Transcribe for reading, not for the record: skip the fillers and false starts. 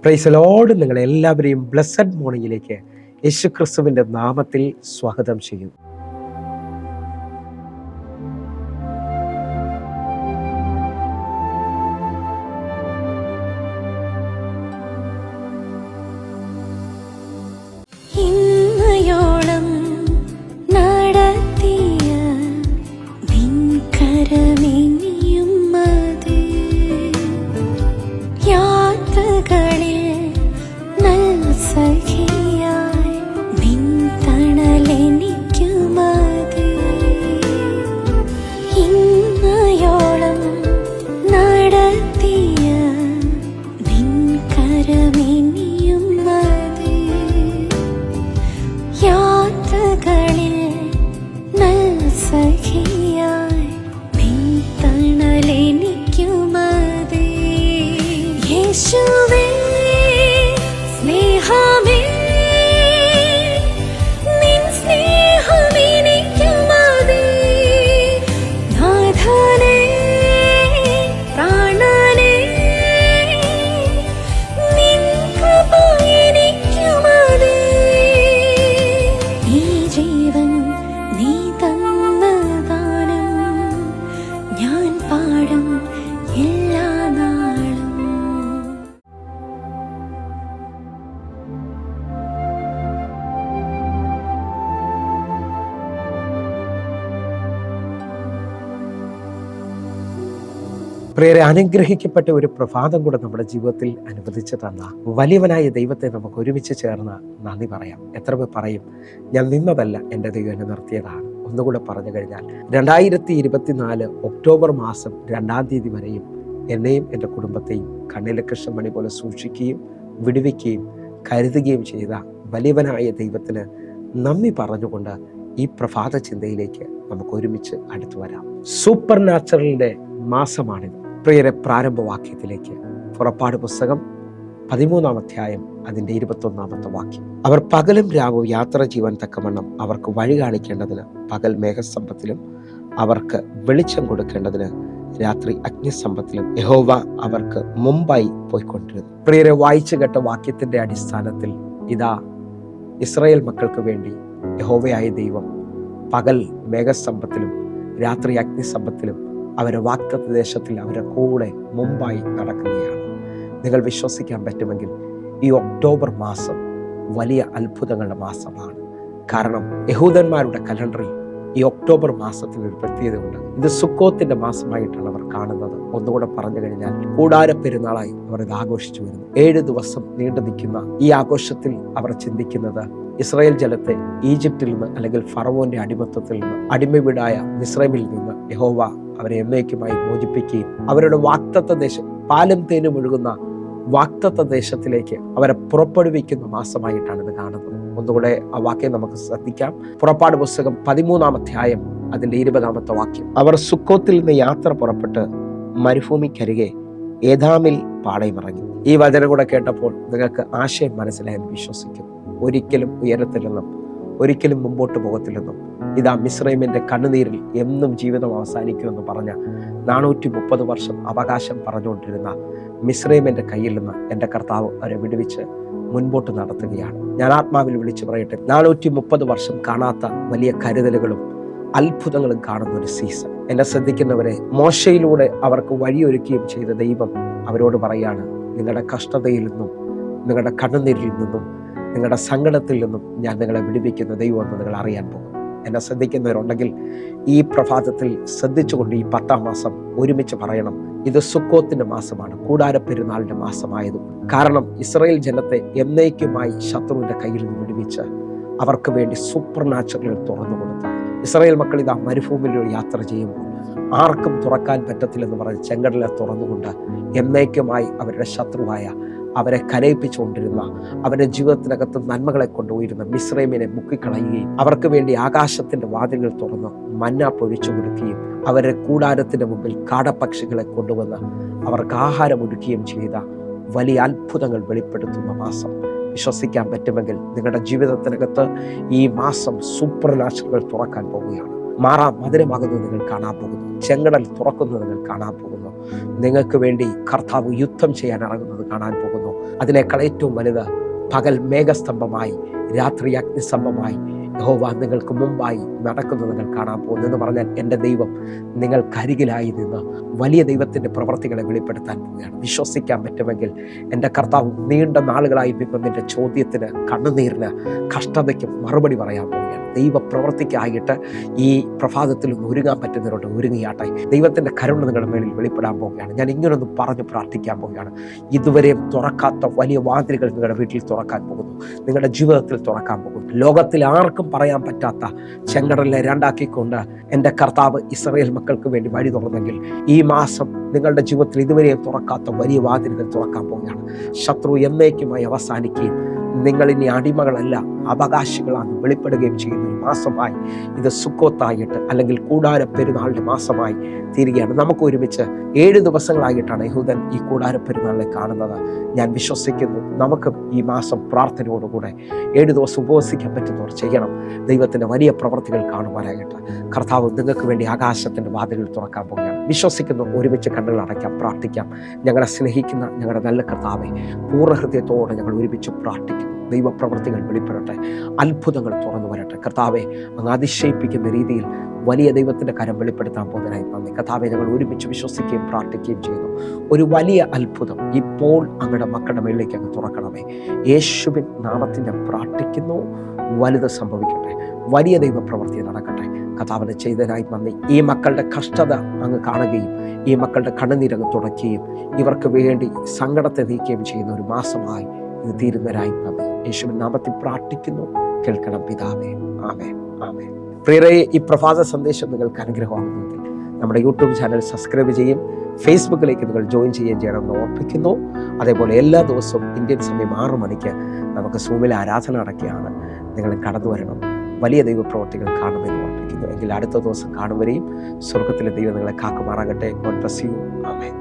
Praise the Lord. നിങ്ങളെല്ലാവരെയും blessed മോർണിംഗിലേക്ക് യേശുക്രിസ്തുവിൻ്റെ നാമത്തിൽ സ്വാഗതം ചെയ്യുന്നു. പ്രിയരെ, അനുഗ്രഹിക്കപ്പെട്ട ഒരു പ്രഭാതം കൂടെ നമ്മുടെ ജീവിതത്തിൽ അനുവദിച്ചു തന്ന വലിയവനായ ദൈവത്തെ നമുക്ക് ഒരുമിച്ച് ചേർന്ന് നന്ദി പറയാം. എത്ര പേർ പറയും, ഞാൻ നിന്നതല്ല, എൻ്റെ ദൈവം എന്നെ നിർത്തിയതാണ്? ഒന്നുകൂടെ പറഞ്ഞു കഴിഞ്ഞാൽ 2024 ഒക്ടോബർ മാസം 2-ാം തീയതി വരെയും എന്നെയും എൻ്റെ കുടുംബത്തെയും കണ്ണിലെ കൃഷ്ണമണി പോലെ സൂക്ഷിക്കുകയും വിടുവിക്കുകയും കരുതുകയും ചെയ്ത വലിയവനായ ദൈവത്തിന് നന്ദി പറഞ്ഞുകൊണ്ട് ഈ പ്രഭാത ചിന്തയിലേക്ക് നമുക്ക് ഒരുമിച്ച് അടുത്തു വരാം. സൂപ്പർ നാച്ചുറലിൻ്റെ മാസമാണിത്. പ്രിയരെ, പ്രാരംഭവാക്യത്തിലേക്ക് പുറപ്പാട് പുസ്തകം 13-ാം അധ്യായം അതിൻ്റെ 21-ാമത്തെ വാക്യം. അവർ പകലും രാവും യാത്ര ചെയ്യുവാൻ തക്കവണ്ണം അവർക്ക് വഴി കാണിക്കേണ്ടതിന് പകൽ മേഘസ്തംഭത്തിലും അവർക്ക് വെളിച്ചം കൊടുക്കേണ്ടതിന് രാത്രി അഗ്നിസ്തംഭത്തിലും യഹോവ അവർക്ക് മുമ്പായി പോയിക്കൊണ്ടിരുന്നു. പ്രിയരെ, വായിച്ചു കേട്ട വാക്യത്തിന്റെ അടിസ്ഥാനത്തിൽ ഇതാ ഇസ്രായേൽ മക്കൾക്ക് വേണ്ടി യഹോവയായ ദൈവം പകൽ മേഘസ്തംഭത്തിലും രാത്രി അഗ്നിസ്തംഭത്തിലും അവരെ വാഗ്ദത്ത ദേശത്തിൽ അവരെ കൂടെ മുമ്പായി നടക്കുകയാണ്. നിങ്ങൾ വിശ്വസിക്കാൻ പറ്റുമെങ്കിൽ ഈ ഒക്ടോബർ മാസം വലിയ അത്ഭുതങ്ങളുടെ മാസമാണ്. കാരണം യഹൂദന്മാരുടെ കലണ്ടറിൽ ഈ ഒക്ടോബർ മാസത്തിന് ഒരു പ്രത്യേകതയുണ്ട്. ഇത് സുക്കോത്തിന്റെ മാസമായിട്ടാണ് അവർ കാണുന്നത്. ഒന്നുകൂടെ പറഞ്ഞു കഴിഞ്ഞാൽ കൂടാര പെരുന്നാളായി അവർ ഇത് ആഘോഷിച്ചു വരുന്നു. 7 ദിവസം നീണ്ടു നിൽക്കുന്ന ഈ ആഘോഷത്തിൽ അവർ ചിന്തിക്കുന്നത് ഇസ്രായേൽ ജനത്തെ ഈജിപ്തിൽ നിന്ന് അല്ലെങ്കിൽ ഫറവോന്റെ അടിമത്തത്തിൽ നിന്ന് അടിമവീടായ മിസ്രൈമിൽ നിന്ന് യഹോവ അവരെ എന്നേക്കുമായി മോചിപ്പിക്കുകയും അവരുടെ വാഗ്ദത്ത ദേശം പാലും തേനും ഒഴുകുന്ന വാഗ്ദത്ത ദേശത്തിലേക്ക് അവരെ പുറപ്പെടുവിക്കുന്ന മാസമായിട്ടാണ് ഇത് കാണുന്നത്. ഒന്നുകൂടെ ആ വാക്യം നമുക്ക് ശ്രദ്ധിക്കാം. പുറപ്പാട് പുസ്തകം 13-ാം അധ്യായം അതിന്റെ 20-ാമത്തെ വാക്യം. അവർ സുക്കോത്തിൽ നിന്ന് യാത്ര പുറപ്പെട്ട് മരുഭൂമിക്കരികെ ഏതാമിൽ പാളയമിറങ്ങി. ഈ വചനം കൂടെ കേട്ടപ്പോൾ നിങ്ങൾക്ക് ആശയം മനസ്സിലായെന്ന് വിശ്വസിക്കുന്നു. ഒരിക്കലും ഉയരത്തില്ലെന്നും ഒരിക്കലും മുമ്പോട്ട് പോകത്തില്ലെന്നും ഇതാ മിസ്രൈമിന്റെ കണ്ണുനീരിൽ എന്നും ജീവിതം അവസാനിക്കുമെന്ന് പറഞ്ഞ 430 വർഷം അവകാശം പറഞ്ഞുകൊണ്ടിരുന്ന മിസ്രൈമിന്റെ കയ്യിൽ നിന്ന് എൻ്റെ കർത്താവ് അവരെ വിടുവിച്ച് മുൻപോട്ട് നടത്തുകയാണ്. ഞാൻ ആത്മാവിൽ വിളിച്ചു പറയട്ടെ, 430 വർഷം കാണാത്ത വലിയ കരുതലുകളും അത്ഭുതങ്ങളും കാണുന്ന ഒരു സീസൺ. എന്നെ ശ്രദ്ധിക്കുന്നവരെ, മോശയിലൂടെ അവർക്ക് വഴിയൊരുക്കുകയും ചെയ്ത ദൈവം അവരോട് പറയാണ്, നിങ്ങളുടെ കഷ്ടതയിൽ നിന്നും നിങ്ങളുടെ കണ്ണുനീരിൽ നിന്നും നിങ്ങളുടെ സങ്കടത്തിൽ നിന്നും ഞാൻ നിങ്ങളെ വിടുവിക്കുന്ന ദൈവമെന്ന് നിങ്ങൾ അറിയാൻ പോകും. എന്നെ ശ്രദ്ധിക്കുന്നവരുണ്ടെങ്കിൽ ഈ പ്രഭാതത്തിൽ ശ്രദ്ധിച്ചുകൊണ്ട് ഈ 10-ാം മാസം ഒരുമിച്ച് പറയണം, ഇത് സുക്കോത്തിന്റെ മാസമാണ്, കൂടാര പെരുന്നാളിന്റെ മാസമായതും. കാരണം ഇസ്രായേൽ ജനത്തെ എന്നേക്കുമായി ശത്രുവിന്റെ കയ്യിൽ നിന്ന് വിടുവിച്ച് അവർക്ക് വേണ്ടി സൂപ്പർ നാച്ചുറലുകൾ തുറന്നു കൊടുത്തു. ഇസ്രായേൽ മക്കൾ ഇതാ മരുഭൂമിയിലൂടെ യാത്ര ചെയ്യുമ്പോൾ ആർക്കും തുറക്കാൻ പറ്റത്തില്ലെന്ന് പറഞ്ഞ് ചെങ്കടലെ തുറന്നുകൊണ്ട് എന്നേക്കുമായി അവരുടെ ശത്രുവായ അവരെ കരയിപ്പിച്ചുകൊണ്ടിരുന്ന അവരുടെ ജീവിതത്തിനകത്ത് നന്മകളെ കൊണ്ടുപോയിരുന്ന മിസ്രൈമിനെ മുക്കിക്കളയുകയും അവർക്ക് വേണ്ടി ആകാശത്തിന്റെ വാതിലുകൾ തുറന്ന് മന്ന പൊഴിച്ചു കൊടുക്കുകയും അവരുടെ കൂടാരത്തിന്റെ മുമ്പിൽ കാടപ്പക്ഷികളെ കൊണ്ടുവന്ന് അവർക്ക് ആഹാരം ഒരുക്കുകയും ചെയ്ത വലിയ അത്ഭുതങ്ങൾ വെളിപ്പെടുത്തുന്ന മാസം. വിശ്വസിക്കാൻ പറ്റുമെങ്കിൽ നിങ്ങളുടെ ജീവിതത്തിനകത്ത് ഈ മാസം സൂപ്പർ നാച്ചുറൽ തുറക്കാൻ പോവുകയാണ്. മധുരമാകുന്നത് നിങ്ങൾ കാണാൻ പോകുന്നു. ചെങ്കടൽ തുറക്കുന്നത് നിങ്ങൾ കാണാൻ പോകുന്നു. നിങ്ങൾക്ക് വേണ്ടി കർത്താവ് യുദ്ധം ചെയ്യാൻ ഇറങ്ങുന്നത് കാണാൻ പോകുന്നു. അതിനേക്കാൾ ഏറ്റവും വലുത് പകൽ മേഘസ്തംഭമായി രാത്രി അഗ്നിസ്തംഭമായി യഹോവ നിങ്ങൾക്ക് മുമ്പായി നടക്കുന്നത് നിങ്ങൾ കാണാൻ പോകുന്നു എന്ന് പറഞ്ഞാൽ എൻ്റെ ദൈവം നിങ്ങൾക്കരികിലായി നിന്ന് വലിയ ദൈവത്തിൻ്റെ പ്രവൃത്തികളെ വെളിപ്പെടുത്താൻ പോവുകയാണ്. വിശ്വസിക്കാൻ പറ്റുമെങ്കിൽ എൻ്റെ കർത്താവ് നീണ്ട നാളുകളായി നിന്റെ ചോദ്യത്തിന്, കണ്ണുനീരിന്, കഷ്ടതയ്ക്കും മറുപടി പറയാൻ പോവുകയാണ്. ദൈവ പ്രവൃത്തിക്കായിട്ട് ഈ പ്രഭാതത്തിൽ ഒന്ന് ഒരുങ്ങാൻ പറ്റുന്നവരോട് ഒരുങ്ങിയാട്ടെ. ദൈവത്തിൻ്റെ കരുണ നിങ്ങളുടെ മേളിൽ വെളിപ്പെടാൻ പോവുകയാണ്. ഞാൻ ഇങ്ങനൊന്ന് പറഞ്ഞ് പ്രാർത്ഥിക്കാൻ പോവുകയാണ്. ഇതുവരെയും തുറക്കാത്ത വലിയ വാതിലുകൾ നിങ്ങളുടെ വീട്ടിൽ തുറക്കാൻ പോകുന്നു, നിങ്ങളുടെ ജീവിതത്തിൽ തുറക്കാൻ പോകുന്നു. ലോകത്തിൽ ആർക്കും പറയാൻ പറ്റാത്ത ചെങ്കടലിനെ രണ്ടാക്കിക്കൊണ്ട് എൻ്റെ കർത്താവ് ഇസ്രായേൽ മക്കൾക്ക് വേണ്ടി വഴി തുറന്നെങ്കിൽ ഈ മാസം നിങ്ങളുടെ ജീവിതത്തിൽ ഇതുവരെയും തുറക്കാത്ത വലിയ വാതിലുകൾ തുറക്കാൻ പോവുകയാണ്. ശത്രു എന്നേക്കുമായി അവസാനിക്കുകയും നിങ്ങൾ ഇനി അടിമകളല്ല അവകാശികളാണ് വെളിപ്പെടുകയും ചെയ്യുന്ന ഒരു മാസമായി ഇത് സുക്കോത്തായിട്ട് അല്ലെങ്കിൽ കൂടാര പെരുന്നാളിൻ്റെ മാസമായി തീരുകയാണ്. നമുക്ക് ഒരുമിച്ച് 7 ദിവസങ്ങളായിട്ടാണ് യഹൂദൻ ഈ കൂടാര പെരുന്നാളിനെ കാണുന്നത്. ഞാൻ വിശ്വസിക്കുന്നു നമുക്കും ഈ മാസം പ്രാർത്ഥനയോടുകൂടെ 7 ദിവസം ഉപവസിക്കാൻ പറ്റുന്നവർ ചെയ്യണം. ദൈവത്തിൻ്റെ വലിയ പ്രവൃത്തികൾ കാണുവാനായിട്ട് കർത്താവ് നിങ്ങൾക്ക് വേണ്ടി ആകാശത്തിൻ്റെ വാതിലുകൾ തുറക്കാൻ പോവുകയാണ്. വിശ്വസിക്കുന്നു ഒരുമിച്ച് കണ്ണുകൾ അടയ്ക്കാം, പ്രാർത്ഥിക്കാം. ഞങ്ങളെ സ്നേഹിക്കുന്ന ഞങ്ങളുടെ നല്ല കർത്താവെ, പൂർണ്ണ ഹൃദയത്തോടെ ഞങ്ങൾ ഒരുമിച്ച് പ്രാർത്ഥിക്കുന്നു. ദൈവപ്രവൃത്തികൾ വെളിപ്പെടട്ടെ, അത്ഭുതങ്ങൾ തുറന്നു വരട്ടെ. കർത്താവെ, അങ്ങ് അതിശയിപ്പിക്കുന്ന രീതിയിൽ വലിയ ദൈവത്തിൻ്റെ കരം വെളിപ്പെടുത്താൻ പോകുന്നതിനായി നന്ദി. കർത്താവെ, ഞങ്ങൾ ഒരുമിച്ച് വിശ്വസിക്കുകയും പ്രാർത്ഥിക്കുകയും ചെയ്യുന്നു. ഒരു വലിയ അത്ഭുതം ഇപ്പോൾ അങ്ങയുടെ മക്കളുടെ മേളിലേക്ക് അങ്ങ് തുറക്കണമേ. യേശുവിൻ നാമത്തിൽ ഞാൻ പ്രാർത്ഥിക്കുന്നു. വലുത് സംഭവിക്കട്ടെ, വലിയ ദൈവപ്രവൃത്തി നടക്കട്ടെ. കർത്താവിനെ ചെയ്തതിനായി നന്ദി. ഈ മക്കളുടെ കഷ്ടത അങ്ങ് കാണുകയും ഈ മക്കളുടെ കണ്ണുനീരങ്ങ് തുടയ്ക്കുകയും ഇവർക്ക് വേണ്ടി സങ്കടത്തെ നീക്കുകയും ചെയ്യുന്ന ഒരു മാസമായി ഇത് തീരുന്നവരായി നന്ദി. യേശുവിൻ നാമത്തിൽ പ്രാർത്ഥിക്കുന്നു. കേൾക്കണം പിതാവേ. ആമേൻ, ആമേൻ. പ്രിയരേ, ഈ പ്രഭാത സന്ദേശം നിങ്ങൾക്ക് അനുഗ്രഹമാകുന്നെങ്കിൽ നമ്മുടെ യൂട്യൂബ് ചാനൽ സബ്സ്ക്രൈബ് ചെയ്യും, ഫേസ്ബുക്കിലേക്ക് നിങ്ങൾ ജോയിൻ ചെയ്യണമെന്ന് ഓർപ്പിക്കുന്നു. അതേപോലെ എല്ലാ ദിവസവും ഇന്ത്യൻ സമയം 6 മണിക്ക് നമുക്ക് സൂമിൽ ആരാധന നടക്കുകയാണ്. നിങ്ങൾ കടന്നു വരണം. വലിയ ദൈവപ്രവർത്തികൾ കാണുമെന്ന് ഓർപ്പിക്കുന്നു. എങ്കിൽ അടുത്ത ദിവസം കാണും വരെയും സ്വർഗത്തിലെ ദൈവം നിങ്ങളെ കാക്കുമാറാകട്ടെ. God bless you. ആമേൻ.